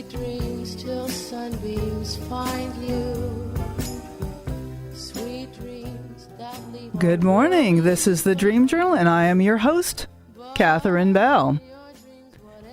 Sweet dreams till sunbeams find you. Sweet dreams that leave. Good morning. This is the Dream Journal, and I am your host, Catherine Bell.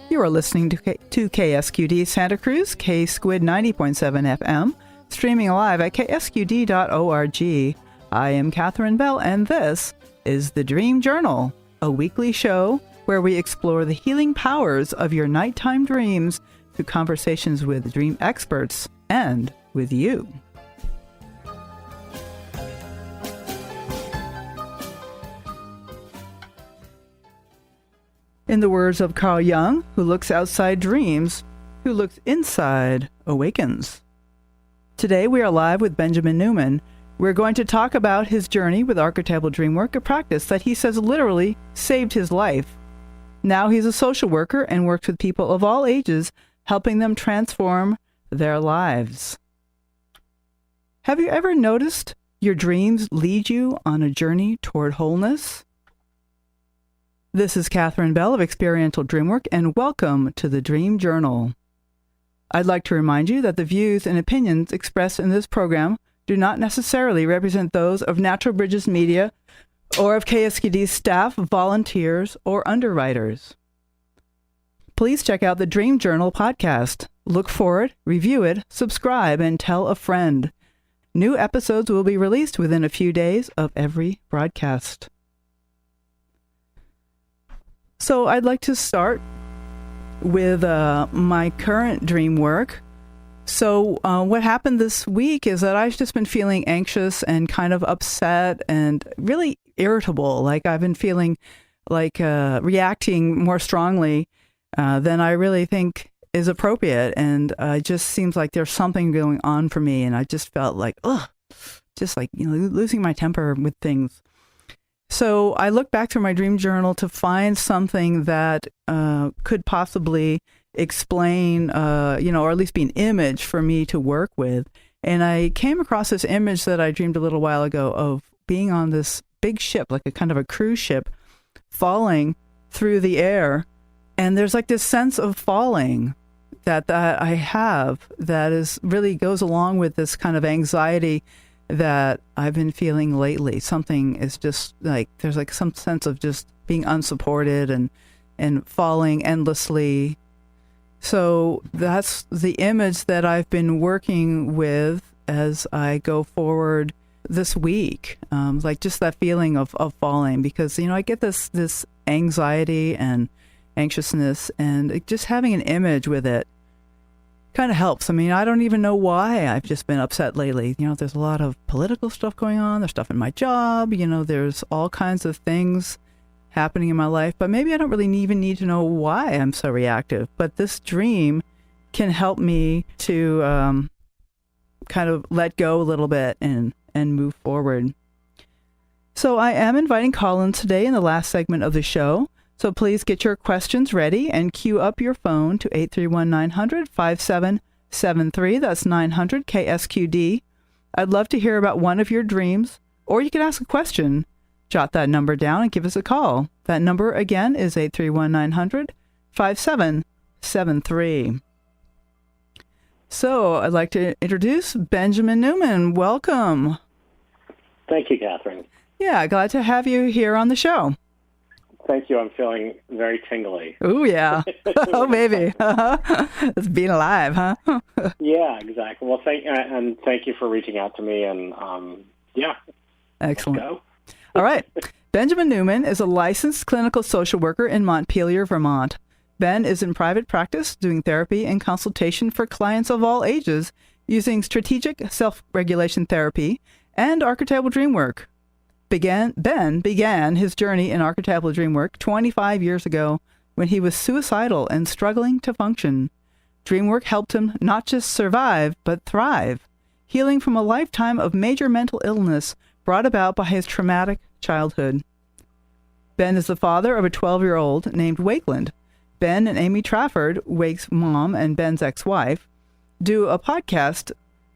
You are listening to KSQD Santa Cruz, K-Squid 90.7 FM, streaming live at ksqd.org. I am Catherine Bell, and this is the Dream Journal, a weekly show where we explore the healing powers of your nighttime dreams through conversations with dream experts and with you. In the words of Carl Jung, who looks outside dreams, who looks inside awakens. Today we are live with Benjamin Newman. We're going to talk about his journey with Archetypal Dreamwork, a practice that he says literally saved his life. Now he's a social worker and works with people of all ages, helping them transform their lives. Have you ever noticed your dreams lead you on a journey toward wholeness? This is Catherine Bell of Experiential Dreamwork, and welcome to the Dream Journal. I'd like to remind you that the views and opinions expressed in this program do not necessarily represent those of Natural Bridges Media or of KSQD's staff, volunteers, or underwriters. Please check out the Dream Journal podcast. Look for it, review it, subscribe, and tell a friend. New episodes will be released within a few days of every broadcast. So I'd like to start with my current dream work. So what happened this week is that I've just been feeling anxious and kind of upset and really irritable. Like I've been feeling like reacting more strongly than I really think is appropriate. And it just seems like there's something going on for me. And I just felt like, just like, losing my temper with things. So I looked back through my dream journal to find something that could possibly explain, or at least be an image for me to work with. And I came across this image that I dreamed a little while ago of being on this big ship, like a kind of a cruise ship, falling through the air. And there's like this sense of falling that I have that is really goes along with this kind of anxiety that I've been feeling lately. Something is just like, there's like some sense of just being unsupported and falling endlessly. So that's the image that I've been working with as I go forward this week. Like just that feeling of falling, because, I get this anxiety and anxiousness, and just having an image with it kind of helps. I mean, I don't even know why I've just been upset lately. There's a lot of political stuff going on. There's stuff in my job. There's all kinds of things happening in my life, but maybe I don't really even need to know why I'm so reactive. But this dream can help me to kind of let go a little bit and move forward. So I am inviting call-ins today in the last segment of the show. So please get your questions ready and queue up your phone to 831-900-5773. That's 900 KSQD. I'd love to hear about one of your dreams, or you can ask a question. Jot that number down and give us a call. That number again is 831-900-5773. So I'd like to introduce Benjamin Newman. Welcome. Thank you, Catherine. Yeah, glad to have you here on the show. Thank you. I'm feeling very tingly. Oh, yeah. Oh, baby. It's being alive, huh? Yeah, exactly. Well, thank you for reaching out to me. And excellent. Let's go. All right. Benjamin Newman is a licensed clinical social worker in Montpelier, Vermont. Ben is in private practice doing therapy and consultation for clients of all ages using strategic self-regulation therapy and archetypal dreamwork. Ben began his journey in archetypal dreamwork 25 years ago when he was suicidal and struggling to function. Dreamwork helped him not just survive, but thrive, healing from a lifetime of major mental illness brought about by his traumatic childhood. Ben is the father of a 12-year-old named Wakeland. Ben and Amy Trafford, Wake's mom and Ben's ex-wife, do a podcast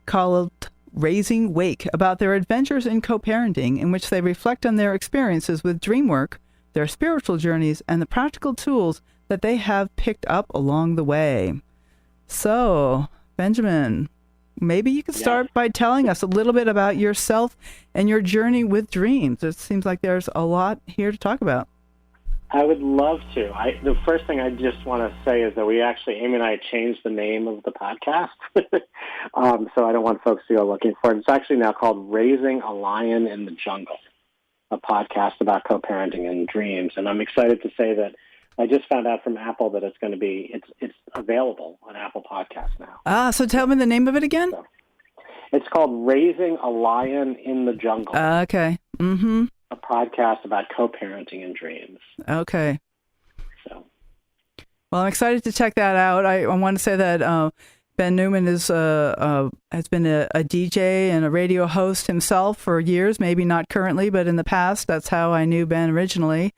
called Raising Wake about their adventures in co-parenting, in which they reflect on their experiences with dreamwork, their spiritual journeys, and the practical tools that they have picked up along the way. So, Benjamin, maybe you could start by telling us a little bit about yourself and your journey with dreams. It seems like there's a lot here to talk about. I would love to. The first thing I just want to say is that Amy and I changed the name of the podcast. So I don't want folks to go looking for it. It's actually now called Raising a Lion in the Jungle, a podcast about co-parenting and dreams. And I'm excited to say that I just found out from Apple that it's available on Apple Podcasts now. So tell me the name of it again. So, it's called Raising a Lion in the Jungle. Okay. Mm-hmm. A podcast about co-parenting and dreams. Okay. So, well, I'm excited to check that out. I want to say that Ben Newman has been a DJ and a radio host himself for years, maybe not currently, but in the past. That's how I knew Ben originally.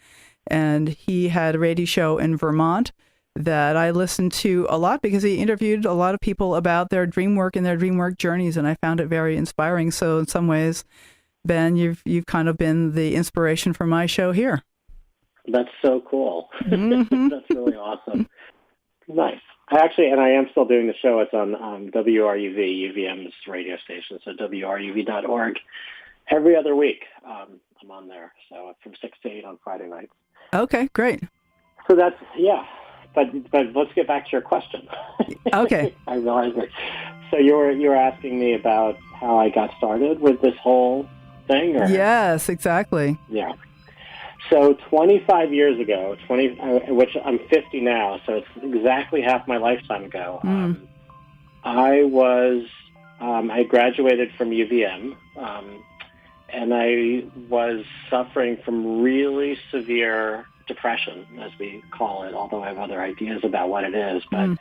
And he had a radio show in Vermont that I listened to a lot because he interviewed a lot of people about their dream work and their dream work journeys, and I found it very inspiring. So in some ways, Ben, you've kind of been the inspiration for my show here. That's so cool. Mm-hmm. That's really awesome. Nice. I am still doing the show. It's on WRUV, UVM's radio station, so WRUV.org. Every other week, I'm on there. So from 6 to 8 on Friday nights. Okay, great. So that's, But let's get back to your question. Okay. I realize it. So you were asking me about how I got started with this whole thing? Or? Yes, exactly. Yeah. So 25 years ago, which I'm 50 now, so it's exactly half my lifetime ago, I graduated from UVM, and I was suffering from really severe depression, as we call it, although I have other ideas about what it is, but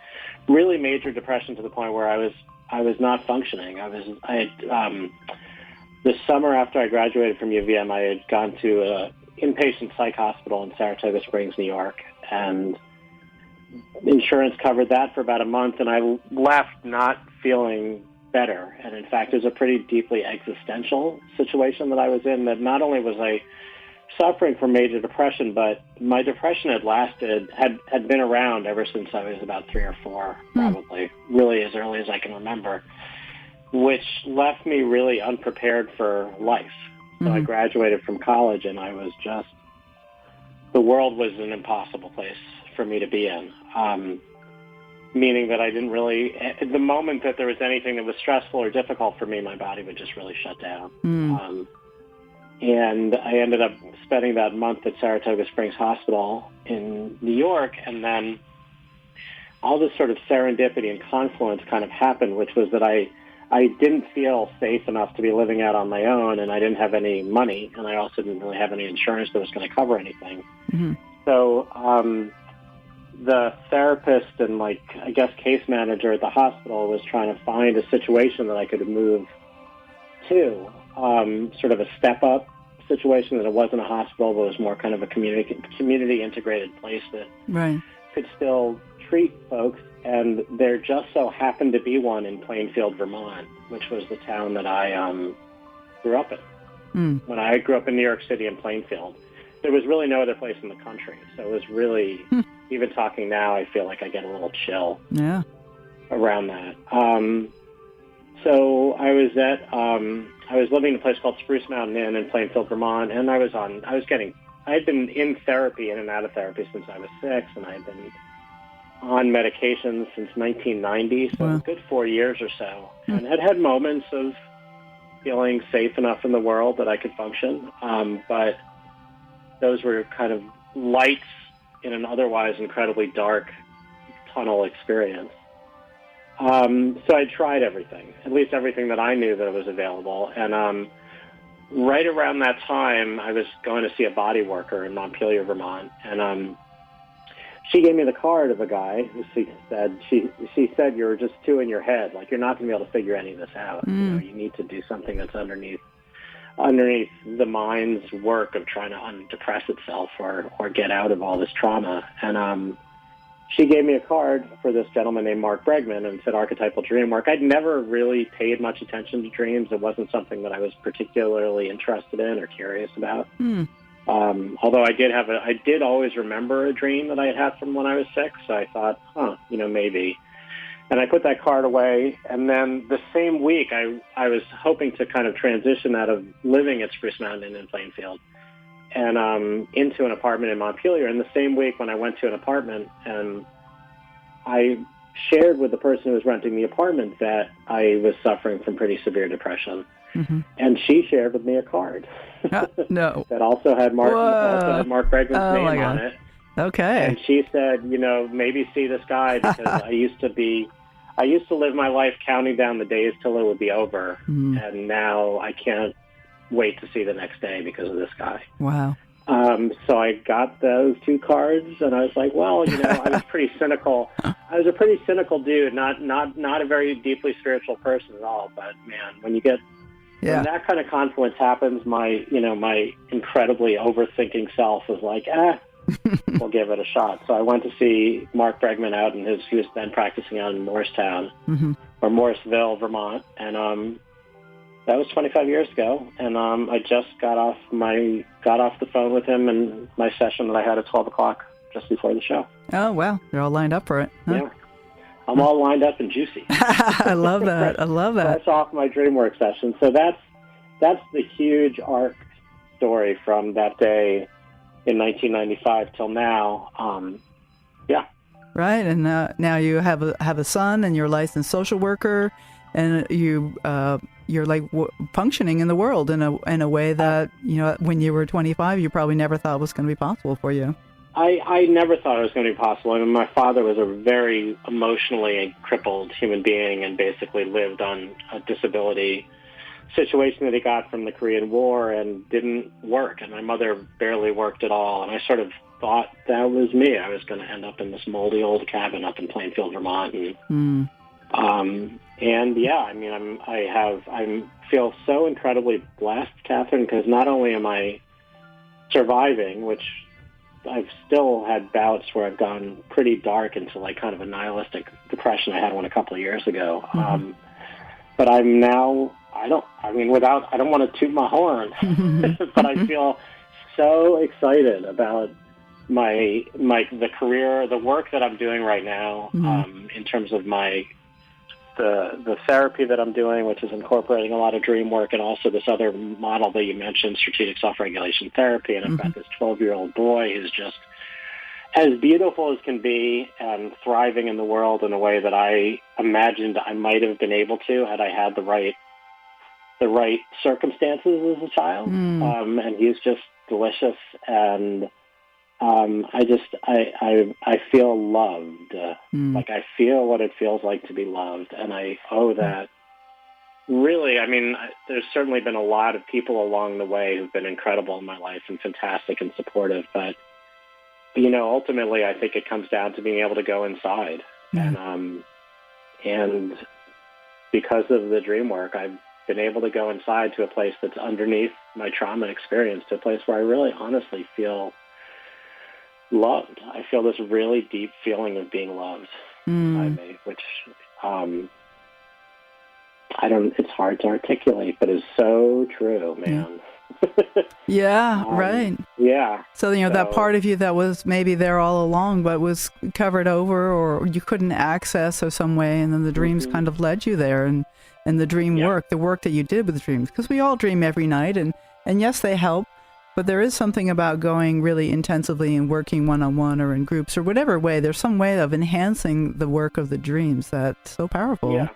really major depression to the point where I was not functioning. The summer after I graduated from UVM, I had gone to an inpatient psych hospital in Saratoga Springs, New York, and insurance covered that for about a month, and I left not feeling better. And in fact, it was a pretty deeply existential situation that I was in, that not only was I suffering from major depression, but my depression had been around ever since I was about 3 or 4, probably, really as early as I can remember, which left me really unprepared for life. So I graduated from college, and the world was an impossible place for me to be in, meaning that I didn't really, at the moment that there was anything that was stressful or difficult for me, my body would just really shut down. And I ended up spending that month at Saratoga Springs Hospital in New York, and then all this sort of serendipity and confluence kind of happened, which was that I didn't feel safe enough to be living out on my own, and I didn't have any money, and I also didn't really have any insurance that was going to cover anything. So the therapist and, case manager at the hospital was trying to find a situation that I could move to, sort of a step-up situation, that it wasn't a hospital, but it was more kind of a community-integrated place that could still treat folks. And there just so happened to be one in Plainfield, Vermont, which was the town that I grew up in. When I grew up in New York City in Plainfield, there was really no other place in the country. So it was really, even talking now, I feel like I get a little chill around that. So I was living in a place called Spruce Mountain Inn in Plainfield, Vermont, and I had been in therapy, in and out of therapy since I was 6, and I had been on medications since 1990, so a good 4 years or so, and had moments of feeling safe enough in the world that I could function, but those were kind of lights in an otherwise incredibly dark tunnel experience. So I tried everything, at least everything that I knew that was available, and right around that time, I was going to see a body worker in Montpelier, Vermont, and she gave me the card of a guy who she said, you're just too in your head. Like, you're not going to be able to figure any of this out. You know, you need to do something that's underneath the mind's work of trying to undepress itself or get out of all this trauma. And she gave me a card for this gentleman named Marc Bregman and said Archetypal Dreamwork. I'd never really paid much attention to dreams. It wasn't something that I was particularly interested in or curious about. Although I did always remember a dream that I had from when I was 6. So I thought, maybe. And I put that card away, and then the same week, I was hoping to kind of transition out of living at Spruce Mountain in Plainfield and into an apartment in Montpelier. And the same week when I went to an apartment, and I shared with the person who was renting the apartment that I was suffering from pretty severe depression. Mm-hmm. And she shared with me a card no. that also had Marc Bregman's name on it. Okay. And she said, maybe see this guy because I used to live my life counting down the days till it would be over. Mm. And now I can't wait to see the next day because of this guy. Wow. So I got those 2 cards and I was like, well, I was pretty cynical. I was a pretty cynical dude, not a very deeply spiritual person at all. But man, when that kind of confluence happens, my incredibly overthinking self is like, we'll give it a shot. So I went to see Marc Bregman out, and he was then practicing out in Morristown, or Morrisville, Vermont, and that was 25 years ago. And I just got off the phone with him in my session that I had at 12 o'clock just before the show. Oh, wow. You're all lined up for it. Huh? Yeah. I'm all lined up and juicy. I love that. I love that. That's off my Dreamwork session. So that's the huge arc story from that day in 1995 till now. Right, and now you have a son, and you're a licensed social worker, and you're like functioning in the world in a way that when you were 25 you probably never thought was going to be possible for you. I never thought it was going to be possible. I mean, my father was a very emotionally crippled human being and basically lived on a disability situation that he got from the Korean War and didn't work. And my mother barely worked at all. And I sort of thought that was me. I was going to end up in this moldy old cabin up in Plainfield, Vermont. And yeah, I mean, I feel so incredibly blessed, Catherine, because not only am I surviving, which I've still had bouts where I've gone pretty dark into like kind of a nihilistic depression. I had one a couple of years ago. But I'm now, I don't want to toot my horn, but I feel so excited about the career, the work that I'm doing right now, in terms of the therapy that I'm doing, which is incorporating a lot of dream work, and also this other model that you mentioned, strategic self-regulation therapy. And I've got this 12-year-old boy who's just as beautiful as can be and thriving in the world in a way that I imagined I might have been able to had I had the right circumstances as a child. And he's just delicious, and I feel loved. Like I feel what it feels like to be loved, and I owe that. Really, I mean, there's certainly been a lot of people along the way who've been incredible in my life and fantastic and supportive, but ultimately, I think it comes down to being able to go inside, and because of the dream work, I've been able to go inside to a place that's underneath my trauma experience, to a place where I really honestly feel loved. I feel this really deep feeling of being loved by me, which it's hard to articulate, but is so true, man. Yeah, right. Yeah. So, that part of you that was maybe there all along, but was covered over or you couldn't access or some way, and then the dreams kind of led you there, and the dream work, the work that you did with the dreams, because we all dream every night, and yes, they help. But there is something about going really intensively and working one-on-one or in groups or whatever way. There's some way of enhancing the work of the dreams that's so powerful. Yeah.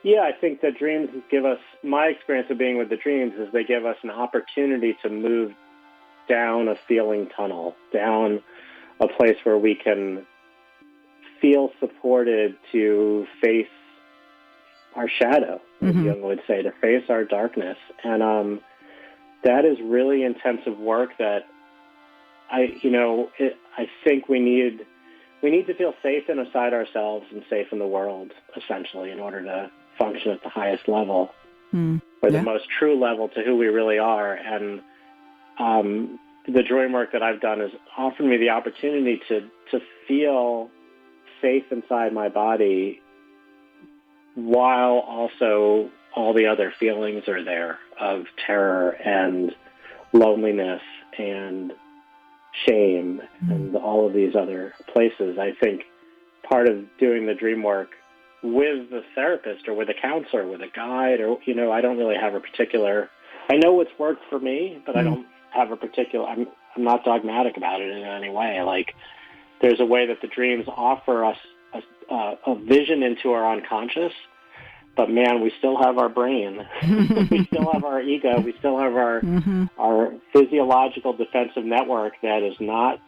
Yeah, I think that dreams give us, my experience of being with the dreams is they give us an opportunity to move down a feeling tunnel, down a place where we can feel supported to face our shadow, as Jung would say, to face our darkness. And that is really intensive work that I think we need to feel safe inside ourselves and safe in the world, essentially, in order to function at the highest level, or the most true level to who we really are. And the dream work that I've done has offered me the opportunity to feel safe inside my body while also all the other feelings are there of terror and loneliness and shame and all of these other places. I think part of doing the dream work with the therapist or with a counselor, with a guide, or, I don't really have a particular, I know what's worked for me, but I don't have a particular, I'm not dogmatic about it in any way. Like, there's a way that the dreams offer us a vision into our unconscious, but man, we still have our brain, we still have our ego, we still have our physiological defensive network that is not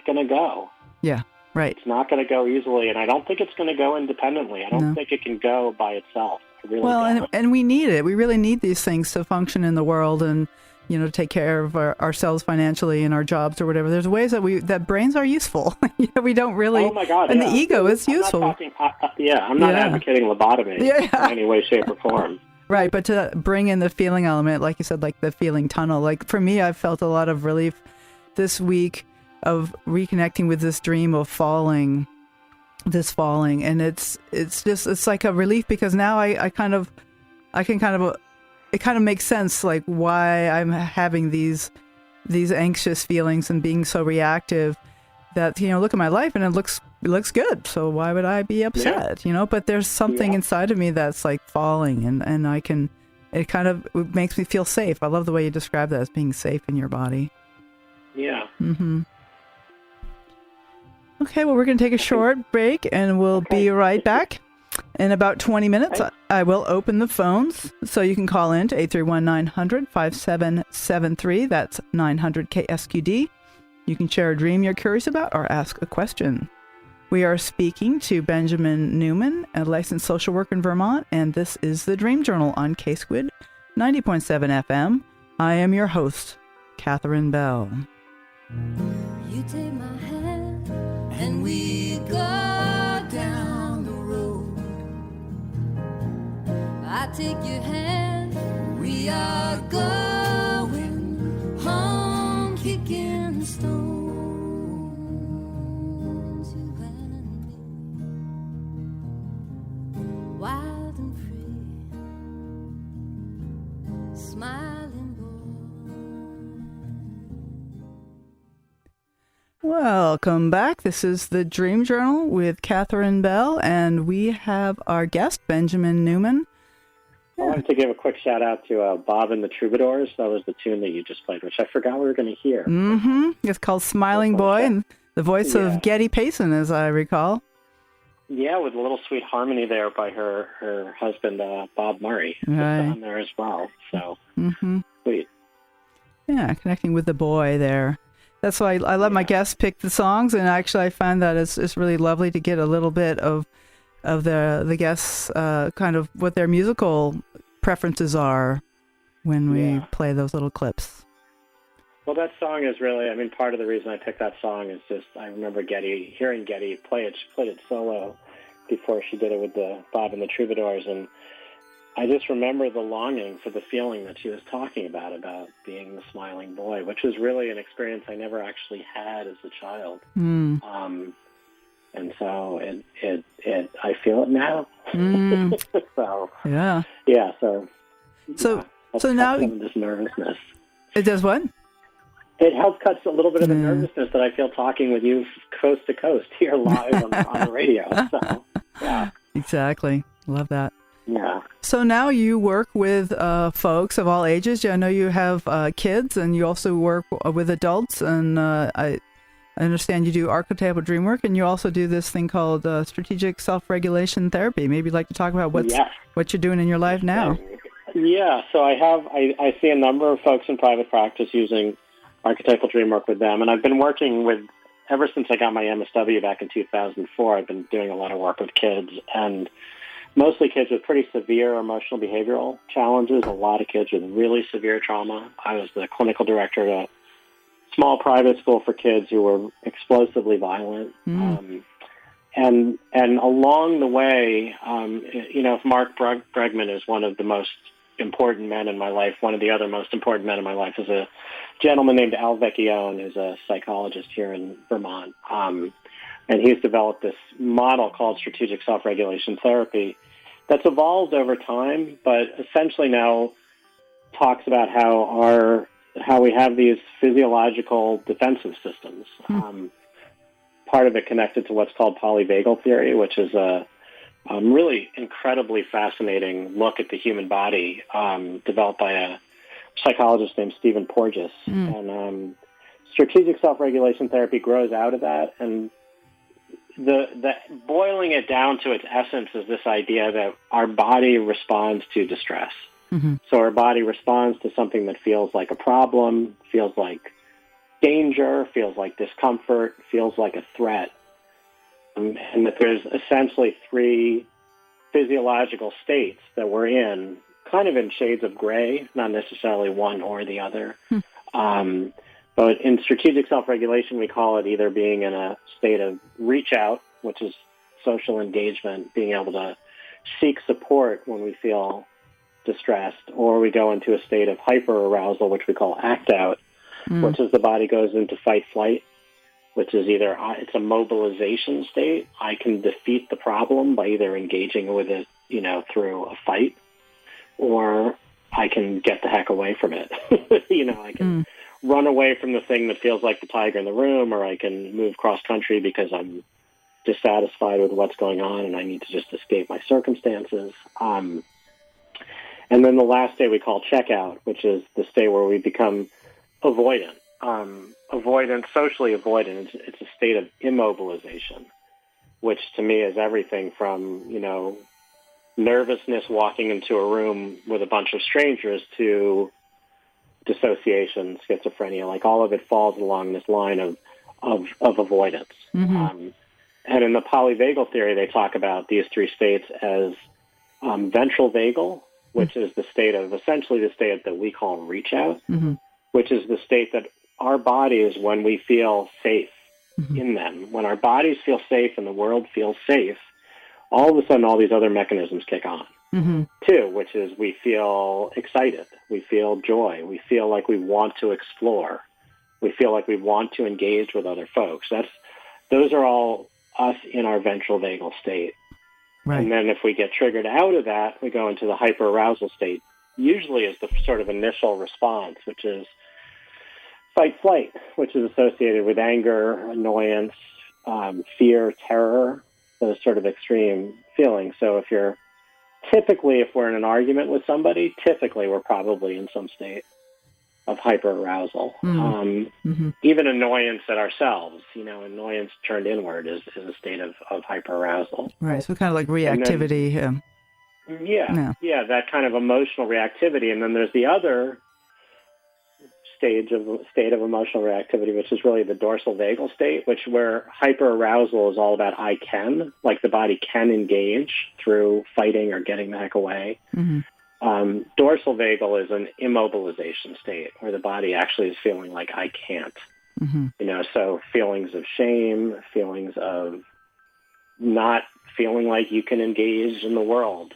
going to go. Yeah. Right. It's not going to go easily, and I don't think it's going to go independently. I don't think it can go by itself. I really don't. And we need it. We really need these things to function in the world and, to take care of ourselves financially and our jobs or whatever. There's ways that brains are useful. We don't really. Oh, my God. And the ego is useful. I'm not advocating lobotomy in any way, shape, or form. Right, but to bring in the feeling element, like you said, like the feeling tunnel. Like, for me, I've felt a lot of relief this week of reconnecting with this dream of falling, and it's like a relief, because now it kind of makes sense, like, why I'm having these anxious feelings and being so reactive. That, look at my life and it looks good, so why would I be upset? But there's something inside of me that's like falling, and it makes me feel safe. I love the way you describe that, as being safe in your body. Yeah. Mm-hmm. Okay, well, we're going to take a short break, and we'll be right back. In about 20 minutes, I will open the phones, so you can call in to 831-900-5773. That's 900-KSQD. You can share a dream you're curious about or ask a question. We are speaking to Benjamin Newman, a licensed social worker in Vermont, and this is the Dream Journal on KSQD 90.7 FM. I am your host, Catherine Bell. You take my hand and we go down the road. I take your hand, we are going home, kicking the stones. You and me, wild and free, smiling boy. Welcome back. This is the Dream Journal with Catherine Bell, and we have our guest, Benjamin Newman. I wanted to give a quick shout out to Bob and the Troubadours. That was the tune that you just played, which I forgot we were going to hear. Mm-hmm. It's called Smiling Boy, and the voice of Getty Payson, as I recall. Yeah, with a little sweet harmony there by her husband, Bob Murray, on there as well. So, sweet. Yeah, connecting with the boy there. That's why I let my guests pick the songs, and actually I find that it's really lovely to get a little bit of the guests, kind of what their musical preferences are when we play those little clips. Well, that song is really, part of the reason I picked that song is just, I remember hearing Getty play it. She played it solo before she did it with the Bob and the Troubadours, and I just remember the longing for the feeling that she was talking about being the smiling boy, which was really an experience I never actually had as a child. And so I feel it now. So now this nervousness. It does what? It helps cut a little bit of the nervousness that I feel talking with you coast to coast here live on the radio. So, yeah. Exactly. Love that. Yeah. So now you work with folks of all ages. I know you have kids, and you also work with adults. And I understand you do Archetypal Dreamwork, and you also do this thing called strategic self-regulation therapy. Maybe you'd like to talk about what you're doing in your life now. Yeah. So I see a number of folks in private practice using Archetypal Dreamwork with them, and I've been working with ever since I got my MSW back in 2004. I've been doing a lot of work with kids, and mostly kids with pretty severe emotional behavioral challenges, a lot of kids with really severe trauma. I was the clinical director at a small private school for kids who were explosively violent. And along the way, Marc Bregman is one of the most important men in my life. One of the other most important men in my life is a gentleman named Al Vecchione, who's a psychologist here in Vermont. And he's developed this model called strategic self-regulation therapy that's evolved over time, but essentially now talks about how we have these physiological defensive systems. part of it connected to what's called Polyvagal theory, which is a really incredibly fascinating look at the human body, developed by a psychologist named Stephen Porges. And strategic self-regulation therapy grows out of that. And the boiling it down to its essence is this idea that our body responds to distress. So our body responds to something that feels like a problem, feels like danger, feels like discomfort, feels like a threat. And that there's essentially three physiological states that we're in, kind of in shades of gray, not necessarily one or the other. But in strategic self-regulation, we call it either being in a state of reach out, which is social engagement, being able to seek support when we feel distressed, or we go into a state of hyper-arousal, which we call act out, which is the body goes into fight-flight, which is either it's a mobilization state. I can defeat the problem by either engaging with it, through a fight, or I can get the heck away from it. I can run away from the thing that feels like the tiger in the room, or I can move cross-country because I'm dissatisfied with what's going on and I need to just escape my circumstances. And then the last state we call checkout, which is the state where we become avoidant. Socially avoidant. It's a state of immobilization, which to me is everything from, nervousness walking into a room with a bunch of strangers to dissociation, schizophrenia. Like all of it falls along this line of avoidance. And in the polyvagal theory, they talk about these three states as ventral vagal, which is the state of essentially the state that we call reach out, which is the state that our bodies, when we feel safe in them, when our bodies feel safe and the world feels safe, all of a sudden all these other mechanisms kick on. Too, which is we feel excited, we feel joy, we feel like we want to explore, we feel like we want to engage with other folks. Those are all us in our ventral vagal state. Right. And then if we get triggered out of that, we go into the hyperarousal state, usually is the sort of initial response, which is fight-flight, which is associated with anger, annoyance, fear, terror, those sort of extreme feelings. So if we're in an argument with somebody, typically we're probably in some state of hyperarousal. Even annoyance at ourselves, annoyance turned inward is a state of hyperarousal. Right, so kind of like reactivity. That kind of emotional reactivity. And then there's the other state of emotional reactivity, which is really the dorsal vagal state, where hyperarousal is all about I can, like the body can engage through fighting or getting the heck away. Dorsal vagal is an immobilization state where the body actually is feeling like I can't. So feelings of shame, feelings of not feeling like you can engage in the world.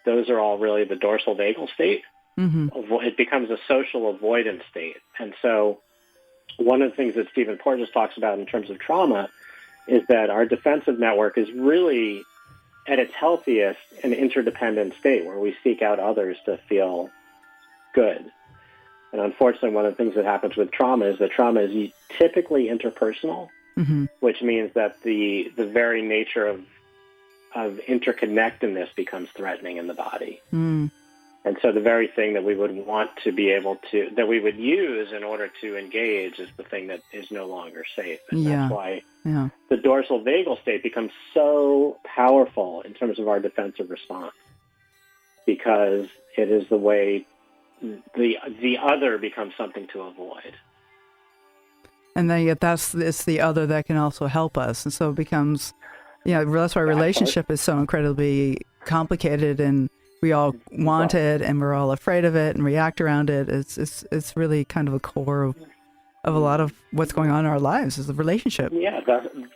Those are all really the dorsal vagal state. It becomes a social avoidance state. And so one of the things that Stephen Porges talks about in terms of trauma is that our defensive network is really at its healthiest an interdependent state where we seek out others to feel good. And unfortunately, one of the things that happens with trauma is that trauma is typically interpersonal, which means that the very nature of interconnectedness becomes threatening in the body. And so the very thing that we would want to be able to, that we would use in order to engage is the thing that is no longer safe. And that's why the dorsal vagal state becomes so powerful in terms of our defensive response, because it is the way the other becomes something to avoid. And then yet it's the other that can also help us. And so it becomes, that's why relationship is so incredibly complicated, and we all want it, and we're all afraid of it and react around it. It's really kind of a core of a lot of what's going on in our lives is the relationship. Yeah,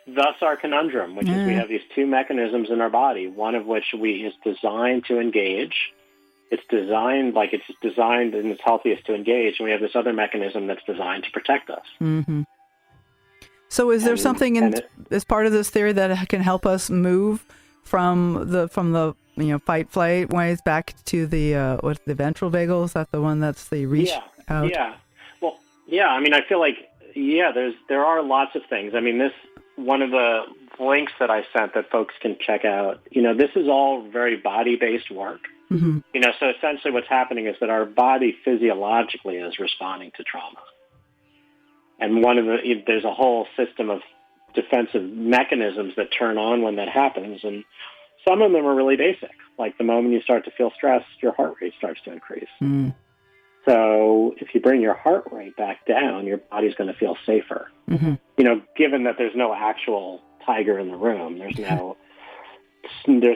thus our conundrum, which is we have these two mechanisms in our body, one of which is designed to engage. It's designed in its healthiest to engage, and we have this other mechanism that's designed to protect us. So is there something as part of this theory that can help us move from the fight flight ways back to the ventral vagal? Is that the one that's the reach out? Yeah. Well, yeah. I mean, I feel like there are lots of things. I mean, one of the links that I sent that folks can check out, this is all very body-based work. Mm-hmm. So essentially what's happening is that our body physiologically is responding to trauma. And there's a whole system of defensive mechanisms that turn on when that happens. And some of them are really basic. Like the moment you start to feel stressed, your heart rate starts to increase. Mm. So if you bring your heart rate back down, your body's going to feel safer. Mm-hmm. Given that there's no actual tiger in the room, there's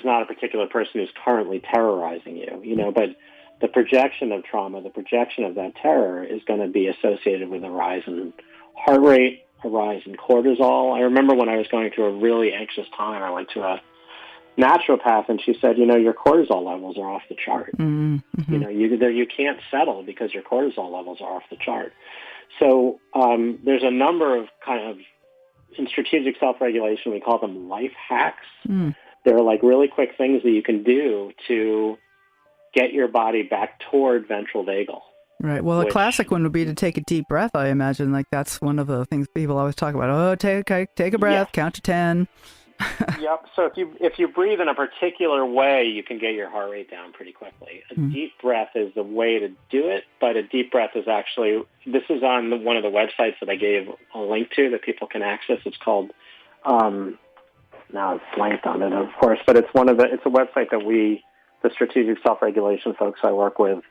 not a particular person who's currently terrorizing you, but the projection of trauma, the projection of that terror is going to be associated with a rise in heart rate, a rise in cortisol. I remember when I was going through a really anxious time, I went to a naturopath and she said, your cortisol levels are off the chart. Mm-hmm. You can't settle because your cortisol levels are off the chart. So there's a number of in strategic self-regulation, we call them life hacks. Mm. They're like really quick things that you can do to get your body back toward ventral vagal. Right. Well, a classic one would be to take a deep breath, I imagine. Like that's one of the things people always talk about. Oh, take a breath, count to 10. Yep. So if you breathe in a particular way, you can get your heart rate down pretty quickly. A deep breath is the way to do it, but a deep breath is actually, this is on one of the websites that I gave a link to that people can access. It's called, now it's blanked on it, of course, but it's a website that the strategic self-regulation folks I work with,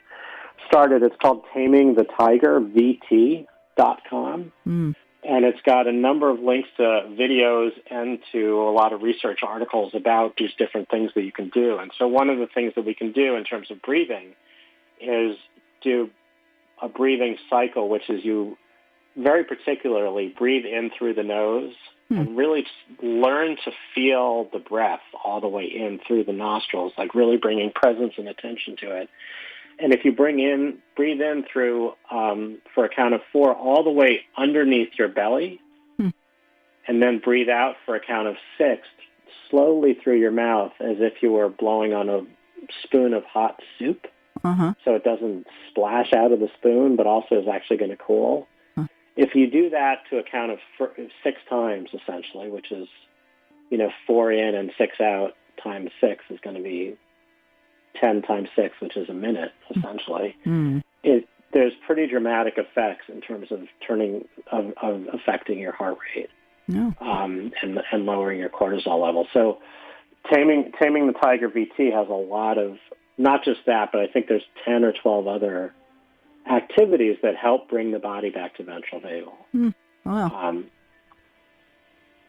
started. It's called tamingthetigervt.com. Mm. And it's got a number of links to videos and to a lot of research articles about these different things that you can do. And so one of the things that we can do in terms of breathing is do a breathing cycle, which is you very particularly breathe in through the nose and really learn to feel the breath all the way in through the nostrils, like really bringing presence and attention to it. And if you breathe in through, for a count of 4, all the way underneath your belly, and then breathe out for a count of 6, slowly through your mouth as if you were blowing on a spoon of hot soup. Uh-huh. So it doesn't splash out of the spoon, but also is actually going to cool. If you do that to a count of 6 times, essentially, which is, 4 in and 6 out times 6 is going to be 10 times 6, which is a minute, essentially. Mm. There's pretty dramatic effects in terms of affecting your heart rate and lowering your cortisol level. So Taming the Tiger VT has a lot of, not just that, but I think there's 10 or 12 other activities that help bring the body back to ventral vagal. Mm. Wow.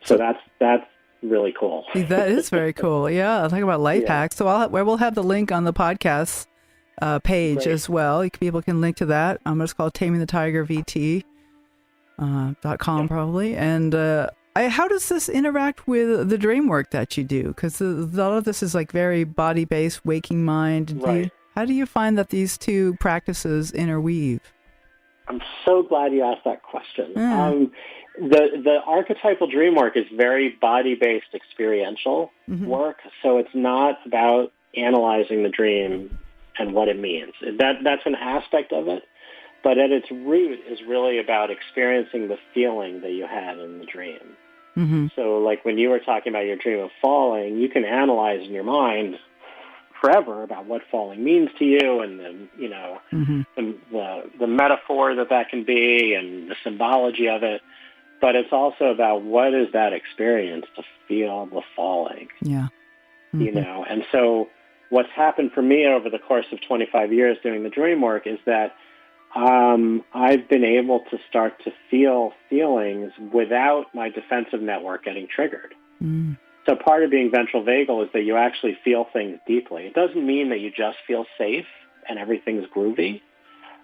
So that's really cool. That is very cool. Yeah, I'll talk about life hacks. So we'll have the link on the podcast page as well. People can link to that. It's called tamingthetigervt.com probably. And how does this interact with the dream work that you do? Because a lot of this is like very body-based, waking mind. Right. How do you find that these two practices interweave? I'm so glad you asked that question. The archetypal dream work is very body-based experiential work, so it's not about analyzing the dream and what it means. That's an aspect of it, but at its root is really about experiencing the feeling that you had in the dream. Mm-hmm. So like when you were talking about your dream of falling, you can analyze in your mind forever about what falling means to you and the metaphor that can be and the symbology of it. But it's also about what is that experience to feel the falling. Yeah. Mm-hmm. And so what's happened for me over the course of 25 years doing the dream work is that I've been able to start to feel feelings without my defensive network getting triggered. Mm. So part of being ventral vagal is that you actually feel things deeply. It doesn't mean that you just feel safe and everything's groovy.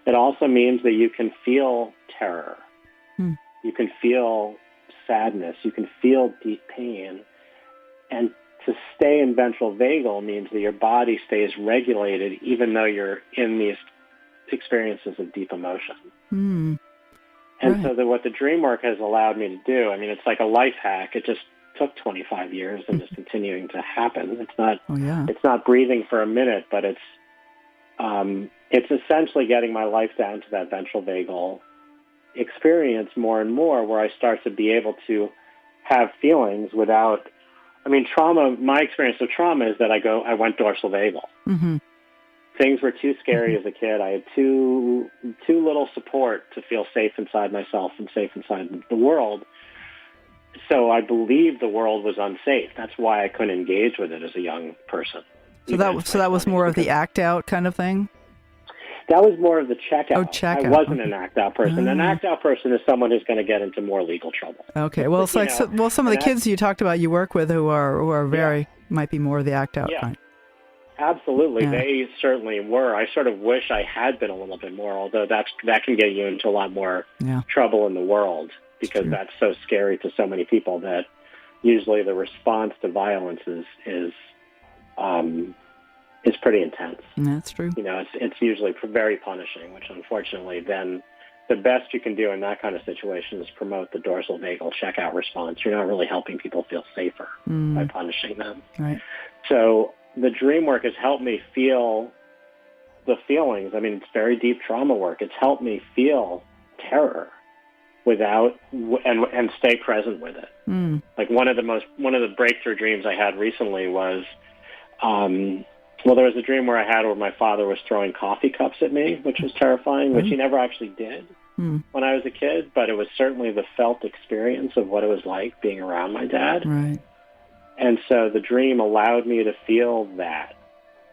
It also means that you can feel terror. Mm. You can feel sadness. You can feel deep pain. And to stay in ventral vagal means that your body stays regulated even though you're in these experiences of deep emotion. Mm. And so what the dream work has allowed me to do, it's like a life hack. It just took 25 years and is continuing to happen. It's not breathing for a minute, but it's essentially getting my life down to that ventral vagal experience more and more where I start to be able to have feelings without, trauma, my experience of trauma is that I went dorsal vagal. Mm-hmm. Things were too scary as a kid. I had too little support to feel safe inside myself and safe inside the world. So I believed the world was unsafe. That's why I couldn't engage with it as a young person. So that was more of the act out kind of thing? That was more of the checkout. Oh, checkout. I wasn't an act-out person. An act-out person is someone who's going to get into more legal trouble. Okay. Well, it's like some of the kids you talked about you work with who are very might be more of the act-out kind. Absolutely. Yeah. They certainly were. I sort of wish I had been a little bit more, although that can get you into a lot more trouble in the world because that's so scary to so many people that usually the response to violence is pretty intense. That's true. It's usually very punishing, which unfortunately then the best you can do in that kind of situation is promote the dorsal vagal checkout response. You're not really helping people feel safer by punishing them. Right. So the dream work has helped me feel the feelings. It's very deep trauma work. It's helped me feel terror without and stay present with it. Like one of the breakthrough dreams I had recently was there was a dream where I had where my father was throwing coffee cups at me, which was terrifying, which he never actually did when I was a kid, but it was certainly the felt experience of what it was like being around my dad. Right. And so the dream allowed me to feel that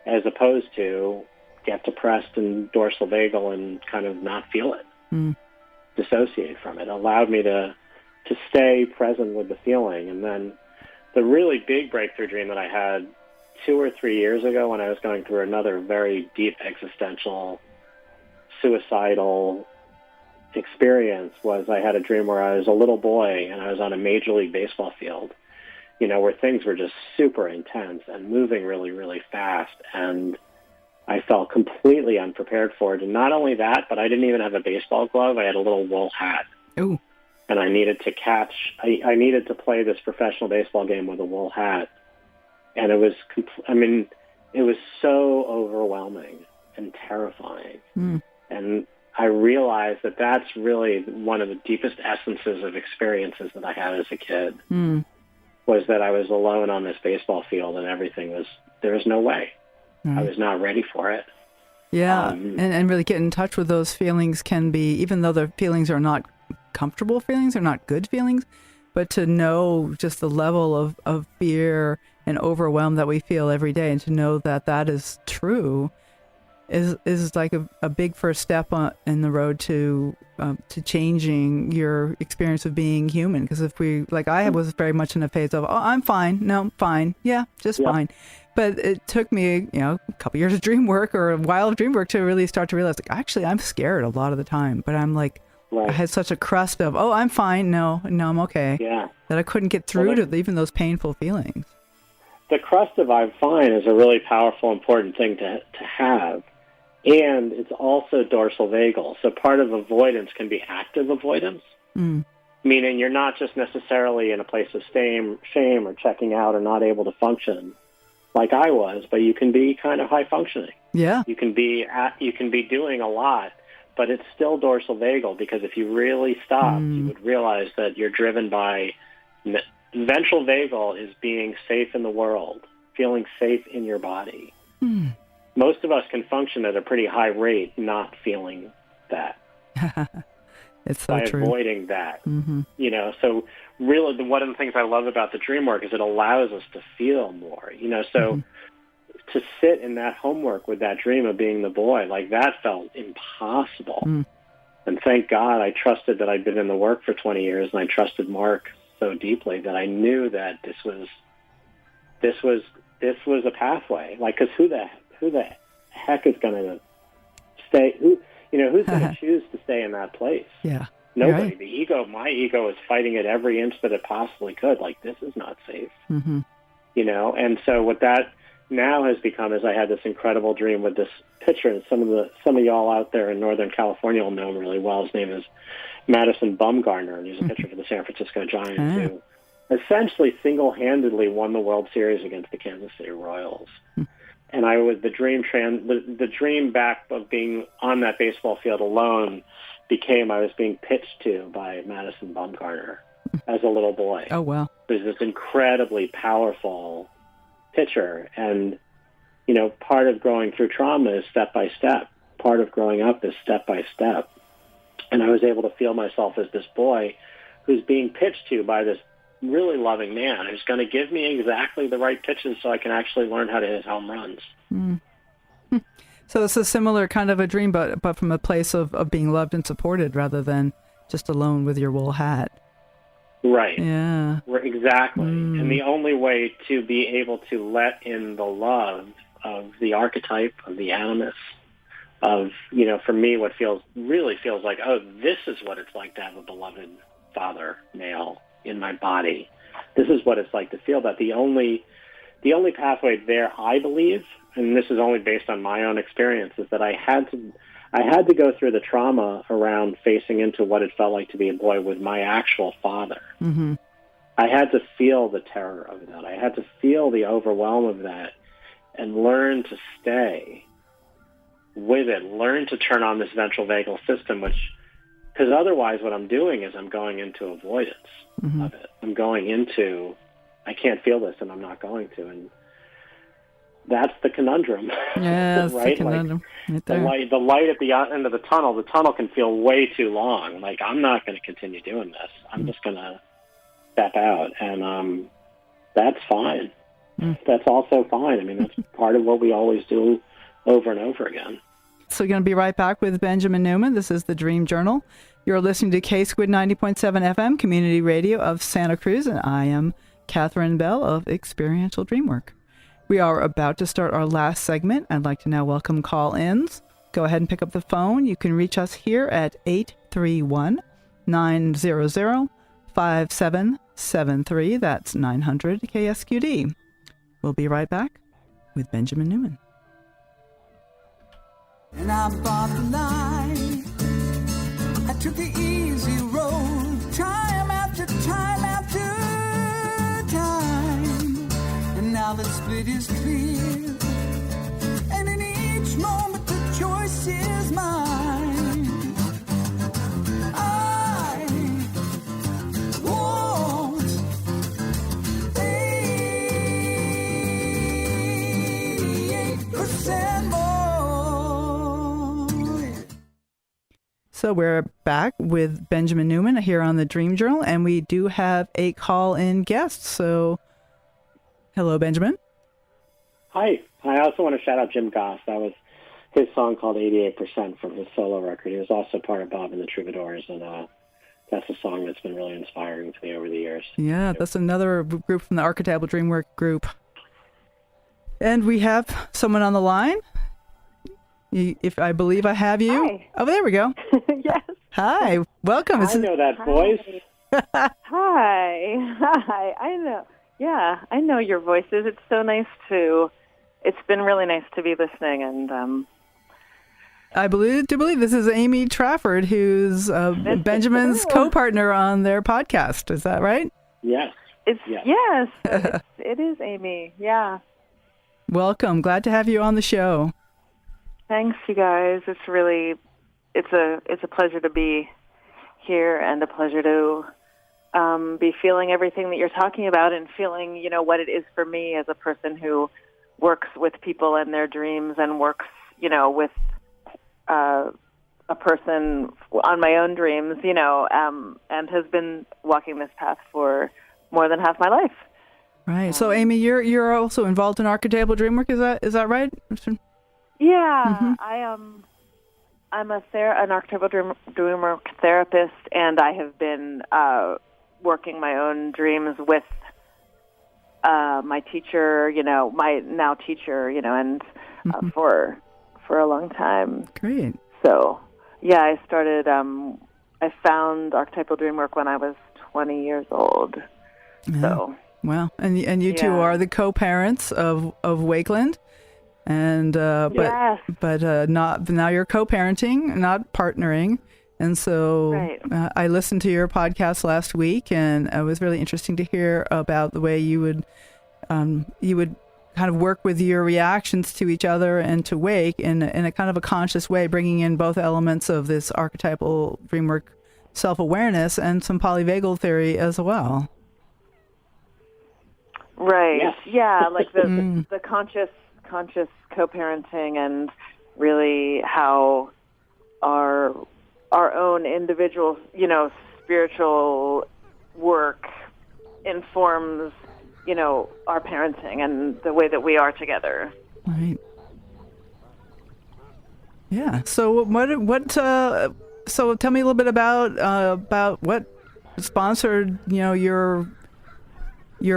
as opposed to get depressed and dorsal vagal and kind of not feel it, dissociate from it. It allowed me to stay present with the feeling. And then the really big breakthrough dream that I had 2 or 3 years ago when I was going through another very deep existential, suicidal experience was I had a dream where I was a little boy and I was on a Major League Baseball field, where things were just super intense and moving really, really fast. And I felt completely unprepared for it. And not only that, but I didn't even have a baseball glove. I had a little wool hat. Ooh. And I needed to I needed to play this professional baseball game with a wool hat. And it was, it was so overwhelming and terrifying. And I realized that that's really one of the deepest essences of experiences that I had as a kid, was that I was alone on this baseball field and there was no way. I was not ready for it. Yeah, and really get in touch with those feelings can be, even though the feelings are not comfortable feelings, they're not good feelings, but to know just the level of fear and overwhelm that we feel every day, and to know that that is true is like a big first step in the road to changing your experience of being human. Because if we, like I was very much in a phase of, I'm fine. No, fine. Yeah, just fine. But it took me, a couple years of dream work or a while of dream work to really start to realize, like, actually, I'm scared a lot of the time. But I'm like, I had such a crust of, I'm fine. No, I'm okay. Yeah. That I couldn't get through to even those painful feelings. The crust of I'm fine is a really powerful, important thing to have. And it's also dorsal vagal. So part of avoidance can be active avoidance, meaning you're not just necessarily in a place of shame or checking out or not able to function like I was, but you can be kind of high functioning. Yeah. You can be doing a lot, but it's still dorsal vagal, because if you really stopped, you would realize that you're driven by ventral vagal is being safe in the world, feeling safe in your body. Most of us can function at a pretty high rate not feeling that. It's so true. By avoiding that. So really one of the things I love about the dream work is it allows us to feel more, so to sit in that homework with that dream of being the boy, like that felt impossible. And thank God I trusted that I'd been in the work for 20 years, and I trusted Marc so deeply that I knew that this was a pathway. Like, because who the heck is going to stay? Who's going to choose to stay in that place? Yeah, nobody. Right. My ego is fighting it every inch that it possibly could. Like, this is not safe. And so what that now has become is I had this incredible dream with this pitcher, and some of y'all out there in Northern California will know him really well. His name is Madison Bumgarner, and he's a pitcher for the San Francisco Giants who essentially single-handedly won the World Series against the Kansas City Royals. And I was the dream back of being on that baseball field alone became I was being pitched to by Madison Bumgarner as a little boy. Oh, wow. Who's this incredibly powerful pitcher. And, you know, part of growing through trauma is step by step. Part of growing up is step by step. And I was able to feel myself as this boy who's being pitched to by this really loving man who's going to give me exactly the right pitches so I can actually learn how to hit home runs. Mm. So it's a similar kind of a dream, but from a place of being loved and supported rather than just alone with your wool hat. Right. Yeah. Exactly. And the only way to be able to let in the love of the archetype, of the animus, of, you know, for me, what really feels like, oh, this is what it's like to have a beloved father, male, in my body. This is what it's like to feel that. The only pathway there, I believe, and this is only based on my own experience, is that I had to go through the trauma around facing into what it felt like to be a boy with my actual father. Mm-hmm. I had to feel the terror of that. I had to feel the overwhelm of that and learn to stay with it, learn to turn on this ventral vagal system, because otherwise what I'm doing is I'm going into avoidance of it. I'm going into, I can't feel this and I'm not going to. And that's the conundrum. Yeah, that's right? the conundrum. Like, right the light at the end of the tunnel can feel way too long. Like, I'm not going to continue doing this. I'm just going to step out. And that's fine. That's also fine. I mean, that's part of what we always do over and over again. So we're going to be right back with Benjamin Newman. This is the Dream Journal. You're listening to K-Squid 90.7 FM, Community Radio of Santa Cruz, and I am Catherine Bell of Experiential Dreamwork. We are about to start our last segment. I'd like to now welcome call-ins. Go ahead and pick up the phone. You can reach us here at 831-900-5773. That's 900 KSQD. We'll be right back with Benjamin Newman. And I bought the line. I took the easy road, time after time after time. And now the split is clear. And in each moment the choice is mine. I want 88% more. So we're back with Benjamin Newman here on the Dream Journal, and we do have a call-in guest. So, hello, Benjamin. Hi. I also want to shout out Jim Goss. That was his song called 88% from his solo record. He was also part of Bob and the Troubadours, and that's a song that's been really inspiring to me over the years. Yeah, that's another group from the Archetypal Dreamwork group. And we have someone on the line. If I believe I have you. Hi. Oh, there we go. Yes. Hi. Welcome. I know that voice. Hi. I know. Yeah, I know your voices. It's so nice it's been really nice to be listening. And I believe this is Amy Trafford, who's Benjamin's co-partner on their podcast. Is that right? Yes. Yes, it is Amy. Yeah. Welcome. Glad to have you on the show. Thanks, you guys. It's a pleasure to be here and a pleasure to be feeling everything that you're talking about and feeling, you know, what it is for me as a person who works with people and their dreams and works, you know, with a person on my own dreams, you know, and has been walking this path for more than half my life. Right. So, Amy, you're also involved in Archetypal Dreamwork. Is that right? Yeah, I'm an Archetypal Dreamwork therapist, and I have been working my own dreams with my teacher, you know, my now teacher, you know, and for a long time. Great. So, yeah, I started. I found Archetypal Dreamwork when I was 20 years old. Yeah. So, well, and you two are the co-parents of Wakeland. And yes. but not now you're co-parenting, not partnering, and so right. I listened to your podcast last week, and it was really interesting to hear about the way you would kind of work with your reactions to each other and to Wake in a kind of a conscious way, bringing in both elements of this archetypal dreamwork self-awareness and some polyvagal theory as well. Right. Yes. Yeah, like the conscious co-parenting, and really how our own individual, spiritual work informs, our parenting and the way that we are together. Right. Yeah. So so tell me a little bit about what sponsored, your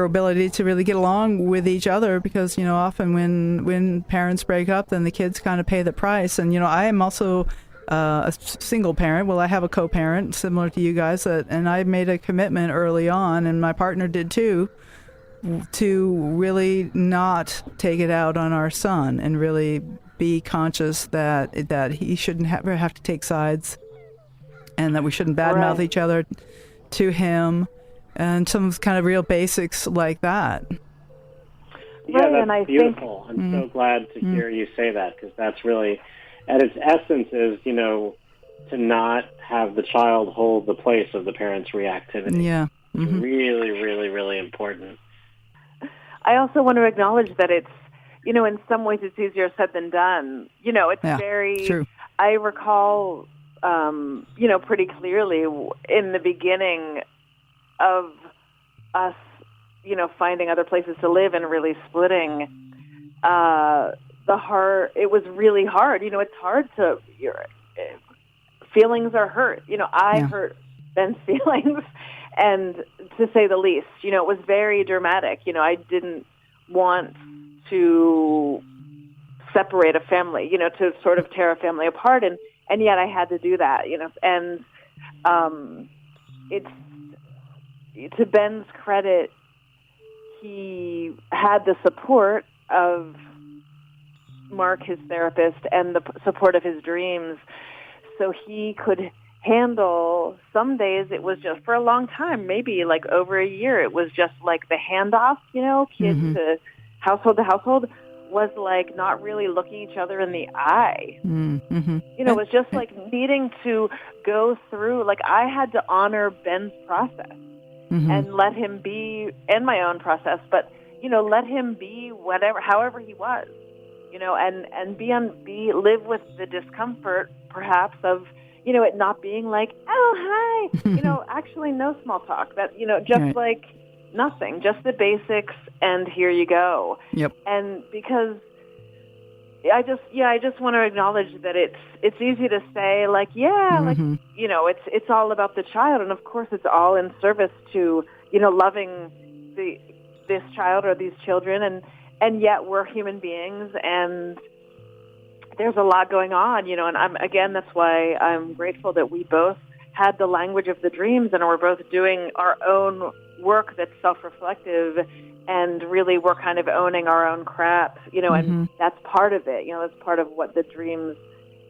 ability to really get along with each other, because, often when parents break up, then the kids kind of pay the price. And, I am also a single parent. Well, I have a co-parent similar to you guys, and I made a commitment early on, and my partner did too, to really not take it out on our son and really be conscious that he shouldn't have to take sides, and that we shouldn't badmouth each other to him, and some kind of real basics like that. Yeah, Right, that's and I beautiful. I'm so glad to hear you say that, because that's really, at its essence, is, to not have the child hold the place of the parent's reactivity. Yeah. It's really, really, really important. I also want to acknowledge that it's, in some ways it's easier said than done. It's very, true. I recall, pretty clearly in the beginning of us, finding other places to live and really splitting, it was really hard. It's hard to, your feelings are hurt. I hurt Ben's feelings, and to say the least, it was very dramatic. I didn't want to separate a family, to sort of tear a family apart, and yet I had to do that, and it's, to Ben's credit, he had the support of Marc, his therapist, and the support of his dreams, so he could handle. Some days it was just, for a long time, maybe like over a year, it was just like the handoff, kids to household, was like not really looking each other in the eye. It was just like needing to go through, like I had to honor Ben's process and let him be, and my own process, but, let him be however he was, and live with the discomfort perhaps of, it not being like, oh, hi, actually no small talk, that, just like nothing, just the basics, and here you go. Yep. And because I just want to acknowledge that it's easy to say, like, it's all about the child, and of course it's all in service to, loving this child or these children, and yet we're human beings, and there's a lot going on, and that's why I'm grateful that we both had the language of the dreams, and we're both doing our own work that's self-reflective, and really we're kind of owning our own crap, and that's part of it, that's part of what the dreams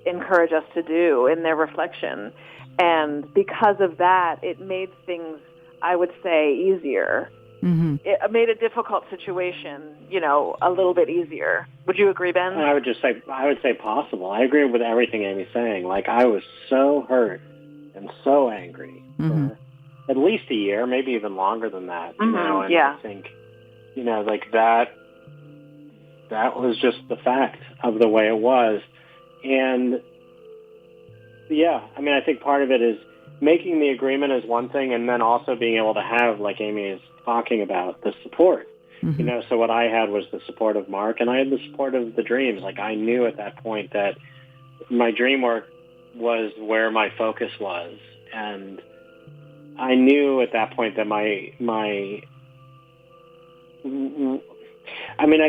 encourage us to do in their reflection. And because of that, it made things, I would say, easier. It made a difficult situation, a little bit easier. Would you agree, Ben? I would say possible. I agree with everything Amy's saying. Like, I was so hurt and so angry for at least a year, maybe even longer than that. And I think, like that was just the fact of the way it was. And I think part of it is making the agreement is one thing, and then also being able to have, like Amy is talking about, the support. So what I had was the support of Marc, and I had the support of the dreams. Like, I knew at that point that my dream work was where my focus was, and I knew at that point that I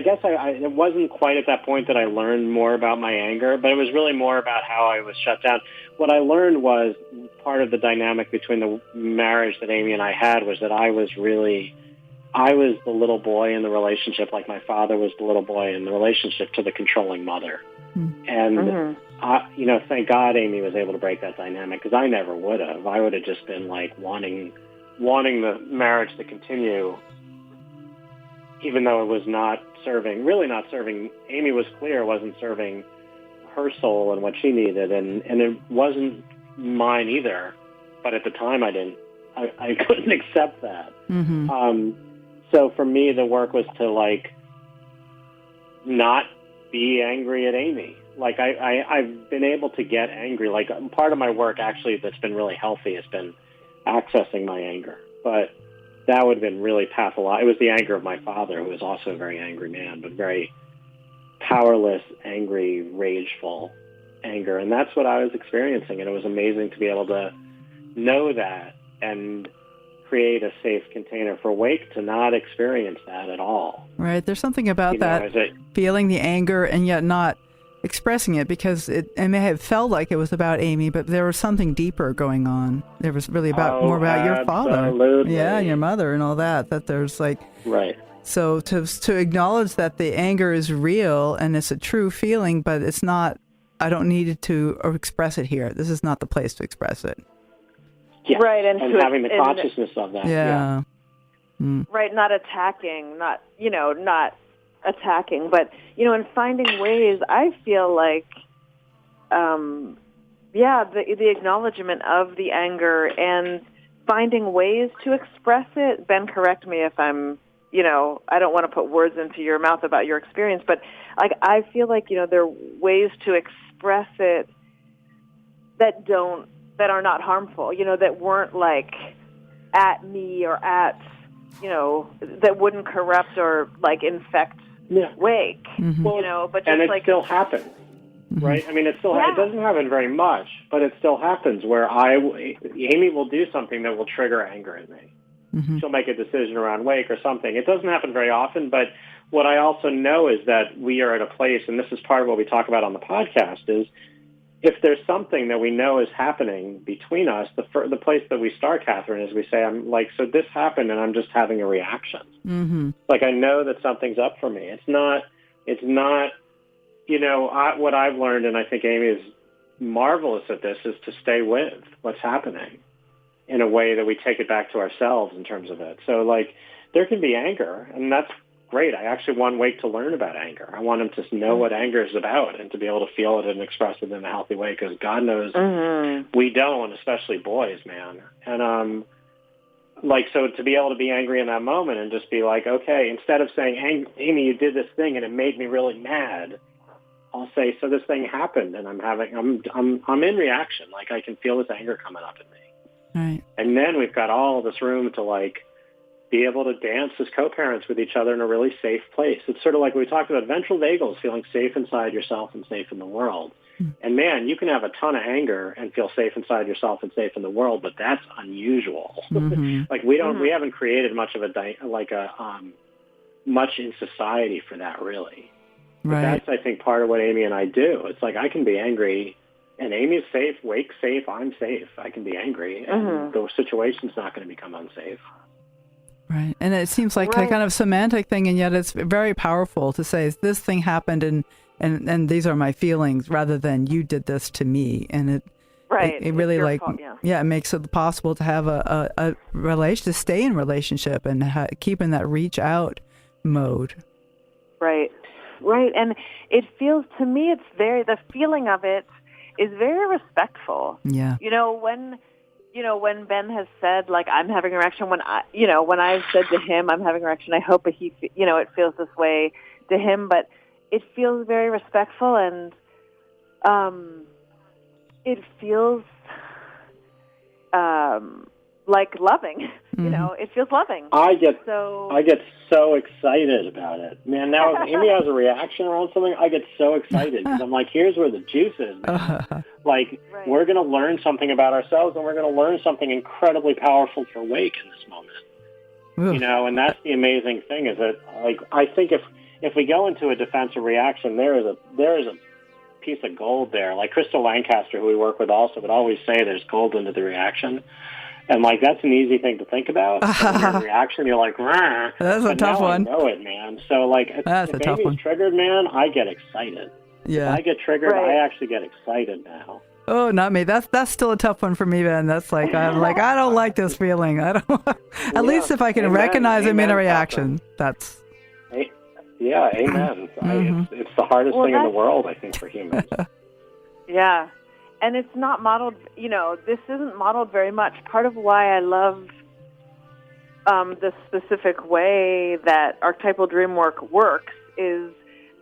guess it wasn't quite at that point that I learned more about my anger, but it was really more about how I was shut down. What I learned was part of the dynamic between the marriage that Amy and I had was that I was the little boy in the relationship, like my father was the little boy in the relationship to the controlling mother. And, thank God Amy was able to break that dynamic, because I never would have. I would have just been like wanting the marriage to continue even though it was really not serving, Amy was clear it wasn't serving her soul and what she needed, and it wasn't mine either. But at the time, I couldn't accept that. Mm-hmm. So for me, the work was to like not be angry at Amy. Like I've been able to get angry. Like part of my work actually that's been really healthy has been accessing my anger. But that would have been really pathological. It was the anger of my father, who was also a very angry man, but very powerless, angry, rageful anger. And that's what I was experiencing. And it was amazing to be able to know that and create a safe container for Wake to not experience that at all. Right. There's something about that, feeling the anger and yet not expressing it, because it may have felt like it was about Amy, but there was something deeper going on. There was really more about your father. Yeah, your mother and all that, that there's like... Right. So to acknowledge that the anger is real and it's a true feeling, but it's not, I don't need to express it here. This is not the place to express it. Yeah. Right. And having the consciousness of that. Yeah. Mm. Right, not attacking, not attacking, but, in finding ways, I feel like, the acknowledgement of the anger and finding ways to express it. Ben, correct me if I'm, I don't want to put words into your mouth about your experience, but like I feel like, there are ways to express it that are not harmful, that weren't like at me or at, that wouldn't corrupt or like infect Wake, Mm-hmm. but just and it like still happens, right? I mean, it doesn't happen very much, but it still happens where Amy will do something that will trigger anger in me. Mm-hmm. She'll make a decision around Wake or something. It doesn't happen very often, but what I also know is that we are at a place, and this is part of what we talk about on the podcast, is if there's something that we know is happening between us, the place that we start, Catherine, is we say, I'm like, so this happened and I'm just having a reaction. Mm-hmm. Like I know that something's up for me. It's not, what I've learned, and I think Amy is marvelous at this, is to stay with what's happening in a way that we take it back to ourselves in terms of it. So like there can be anger, and that's great. I actually want Wake to learn about anger. I want him to know what anger is about and to be able to feel it and express it in a healthy way, because God knows we don't, especially boys, man. And so to be able to be angry in that moment and just be like, okay, instead of saying, Amy, you did this thing and it made me really mad, I'll say, so this thing happened and I'm in reaction. Like I can feel this anger coming up in me. Right. And then we've got all this room to like be able to dance as co-parents with each other in a really safe place. It's sort of like we talked about ventral vagals, feeling safe inside yourself and safe in the world. Mm-hmm. And man, you can have a ton of anger and feel safe inside yourself and safe in the world, but that's unusual. Mm-hmm. Like we haven't created much of much in society for that really. Right. But that's, I think, part of what Amy and I do. It's like I can be angry and Amy's safe, Wake's safe, I'm safe. I can be angry and the situation's not going to become unsafe. Right. And it seems like a kind of semantic thing, and yet it's very powerful to say this thing happened and these are my feelings, rather than you did this to me. And it really like, fault, it makes it possible to have a relation, to stay in relationship and keep in that reach out mode. Right. Right. And it feels, to me, the feeling of it is very respectful. Yeah. When Ben has said, like, I'm having a reaction, when I've said to him, I'm having a reaction, I hope it feels this way to him, but it feels very respectful, and it feels like loving. Mm-hmm. It feels loving. I get so excited about it, man. Now if Amy has a reaction around something, I get so excited because I'm like, here's where the juice is, man. We're going to learn something about ourselves, and we're going to learn something incredibly powerful for Wake in this moment. Oof. And that's the amazing thing, is that like I think if we go into a defensive reaction, there is a piece of gold there. Like Crystal Lancaster, who we work with, also would always say there's gold into the reaction. And like that's an easy thing to think about. When you're in reaction, you're like, rah. That's a tough one. I know it, man. So like, if Amy's triggered, man, I get excited. Yeah. If I get triggered, I actually get excited now. Oh, not me. That's still a tough one for me, Ben. That's like I'm like, I don't like this feeling. I don't. At least if I can recognize him in a reaction, that's Yeah, amen. It's the hardest thing in the world, I think, for humans. Yeah. And it's not modeled, this isn't modeled very much. Part of why I love the specific way that Archetypal Dreamwork works is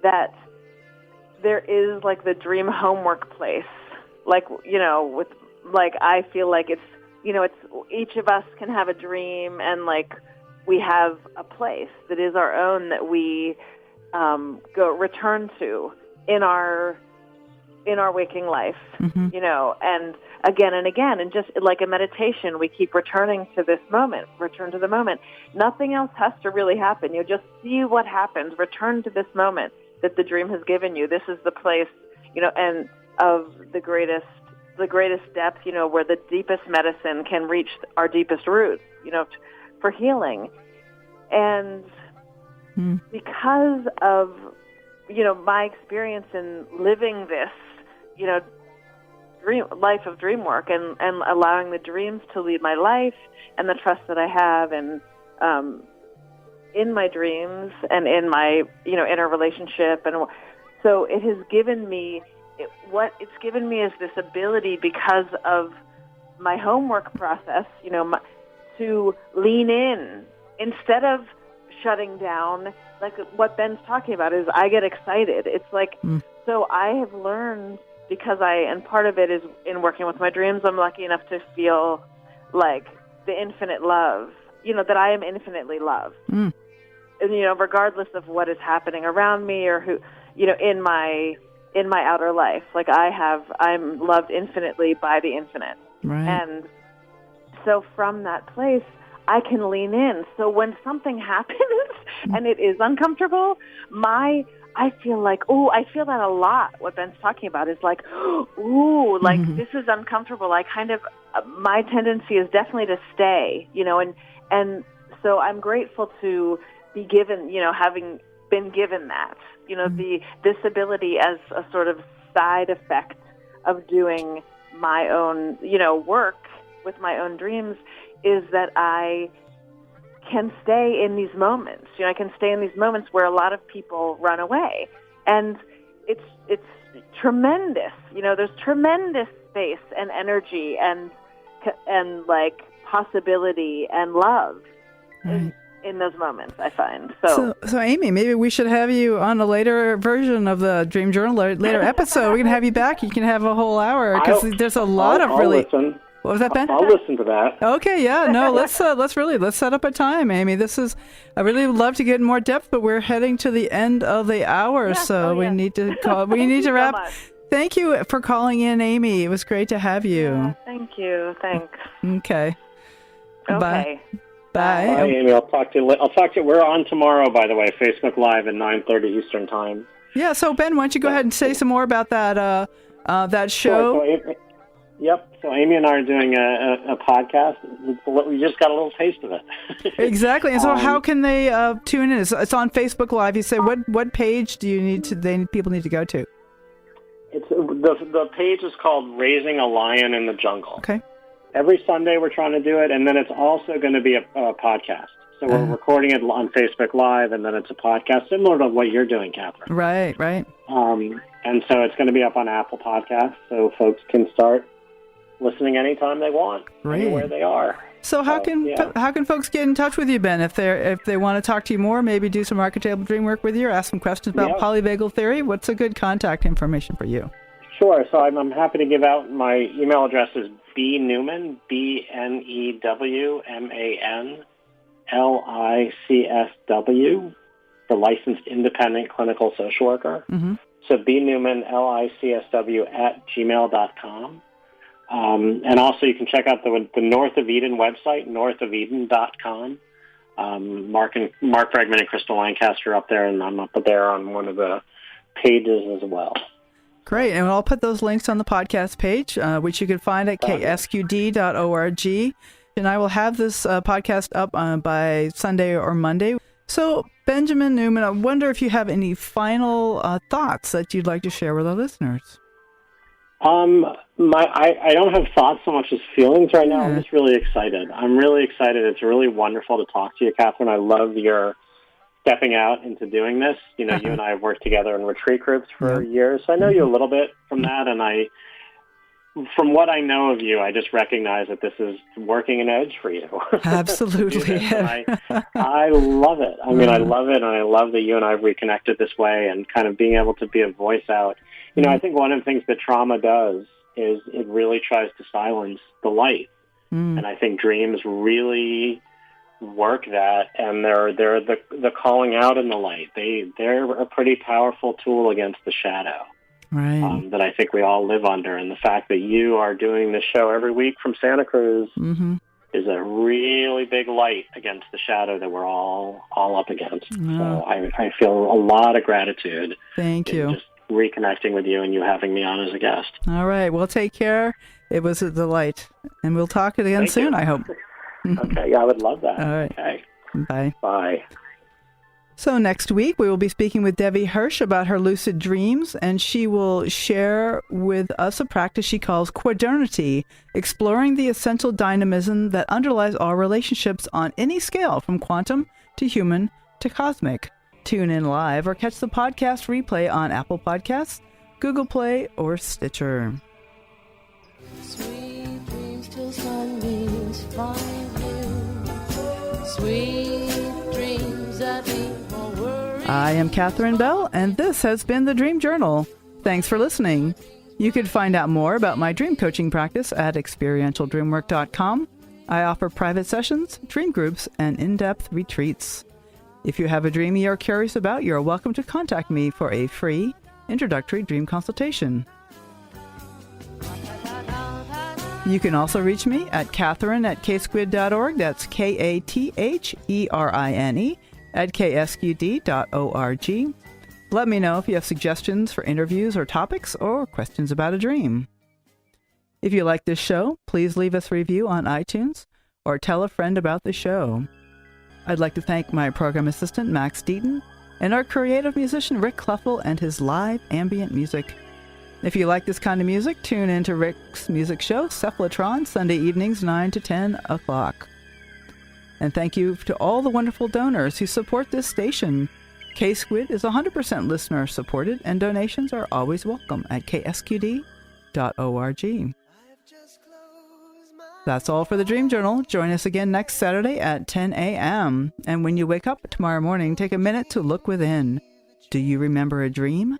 that there is like the dream homework place. Like, with like, I feel like it's, it's each of us can have a dream, and like we have a place that is our own that we return to in our waking life, and again and again, and just like a meditation, we keep returning to this moment, return to the moment. Nothing else has to really happen. You just see what happens, return to this moment that the dream has given you. This is the place, and of the greatest depth, where the deepest medicine can reach our deepest roots, for healing. And because of, my experience in living this, life of dream work and allowing the dreams to lead my life, and the trust that I have in my dreams and in my, inner relationship. And so it has given me, what it's given me is this ability, because of my homework process, to lean in instead of shutting down. Like what Ben's talking about is I get excited. It's like, so I have learned, because and part of it is in working with my dreams, I'm lucky enough to feel like the infinite love, that I am infinitely loved. And, regardless of what is happening around me or who, in my outer life, like I'm loved infinitely by the infinite. Right. And so from that place, I can lean in. So when something happens and it is uncomfortable, I feel like, I feel that a lot. What Ben's talking about is like, this is uncomfortable. I kind of, my tendency is definitely to stay, and so I'm grateful to be given, having been given that, this ability as a sort of side effect of doing my own, work with my own dreams, is that I can stay in these moments. I can stay in these moments where a lot of people run away, and it's tremendous. There's tremendous space and energy and like possibility and love in those moments, I find. So Amy, maybe we should have you on a later version of the Dream Journal, later episode. We can have you back. You can have a whole hour, because there's a lot of really. Listen. What was that, Ben? I'll listen to that. Okay, yeah, no, let's set up a time, Amy. I really would love to get in more depth, but we're heading to the end of the hour, we need to call. We need to wrap. Thank you for calling in, Amy. It was great to have you. Yeah, thank you. Thanks. Okay. Okay. Bye. Bye, Amy. I'll talk to you. We're on tomorrow, by the way, Facebook Live at 9:30 Eastern Time. Yeah. So Ben, why don't you go ahead and say some more about that that show? Sure. So Amy and I are doing a podcast. We just got a little taste of it. Exactly. And so how can they tune in? It's on Facebook Live. You say, what page do you need to? People need to go to? It's the page is called Raising a Lion in the Jungle. Okay. Every Sunday we're trying to do it, and then it's also going to be a podcast. So we're recording it on Facebook Live, and then it's a podcast, similar to what you're doing, Catherine. Right. And so it's going to be up on Apple Podcasts, so folks can start listening anytime they want, anywhere they are. So how can folks get in touch with you, Ben, if they want to talk to you more, maybe do some Archetypal Dreamwork with you, or ask some questions about polyvagal theory? What's a good contact information for you? Sure. So I'm happy to give out my email address is bnewman, BNEWMAN, for licensed independent clinical social worker. Mm-hmm. So bnewman, LICSW @gmail.com. And also you can check out the North of Eden website, northofeden.com. Marc Bregman and Crystal Lancaster up there, and I'm up there on one of the pages as well. Great. And I'll put those links on the podcast page, which you can find at ksqd.org. And I will have this podcast up by Sunday or Monday. So, Benjamin Newman, I wonder if you have any final thoughts that you'd like to share with our listeners. I don't have thoughts so much as feelings right now. I'm just really excited. I'm really excited. It's really wonderful to talk to you, Catherine. I love your stepping out into doing this. You know, you and I have worked together in retreat groups for years, so I know you a little bit from that, and from what I know of you, I just recognize that this is working an edge for you. Absolutely. I love it. I mean, I love it, and I love that you and I have reconnected this way and kind of being able to be a voice out. You know, I think one of the things that trauma does is it really tries to silence the light. And I think dreams really work that, and they're the calling out in the light. They're a pretty powerful tool against the shadow. Right. That I think we all live under. And the fact that you are doing this show every week from Santa Cruz is a really big light against the shadow that we're all up against. So I feel a lot of gratitude. Thank you. Just reconnecting with you and you having me on as a guest. All right. Well, take care. It was a delight. And we'll talk again soon, I hope. Okay. Yeah, I would love that. All right. Okay. Bye. Bye. So next week, we will be speaking with Debbie Hirsch about her lucid dreams, and she will share with us a practice she calls quadernity, exploring the essential dynamism that underlies all relationships on any scale, from quantum to human to cosmic. Tune in live or catch the podcast replay on Apple Podcasts, Google Play, or Stitcher. Sweet dreams till sunbeams find you. Sweet dreams that leave all worry. I am Catherine Bell, and this has been the Dream Journal. Thanks for listening. You can find out more about my dream coaching practice at experientialdreamwork.com. I offer private sessions, dream groups, and in-depth retreats. If you have a dream you're curious about, you're welcome to contact me for a free introductory dream consultation. You can also reach me at Catherine@ksquid.org. That's KATHERINE at ksqd.org. Let me know if you have suggestions for interviews or topics or questions about a dream. If you like this show, please leave us a review on iTunes or tell a friend about the show. I'd like to thank my program assistant, Max Deaton, and our creative musician, Rick Cluffel, and his live ambient music. If you like this kind of music, tune in to Rick's music show, Cephalotrons, Sunday evenings, 9 to 10 o'clock. And thank you to all the wonderful donors who support this station. K-Squid is 100% listener-supported, and donations are always welcome at ksqd.org. That's all for the Dream Journal. Join us again next Saturday at 10 a.m. And when you wake up tomorrow morning, take a minute to look within. Do you remember a dream?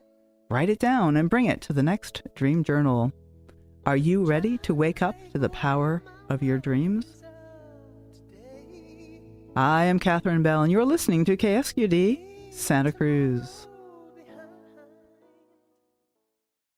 Write it down and bring it to the next Dream Journal. Are you ready to wake up to the power of your dreams? I am Catherine Bell, and you're listening to KSQD Santa Cruz.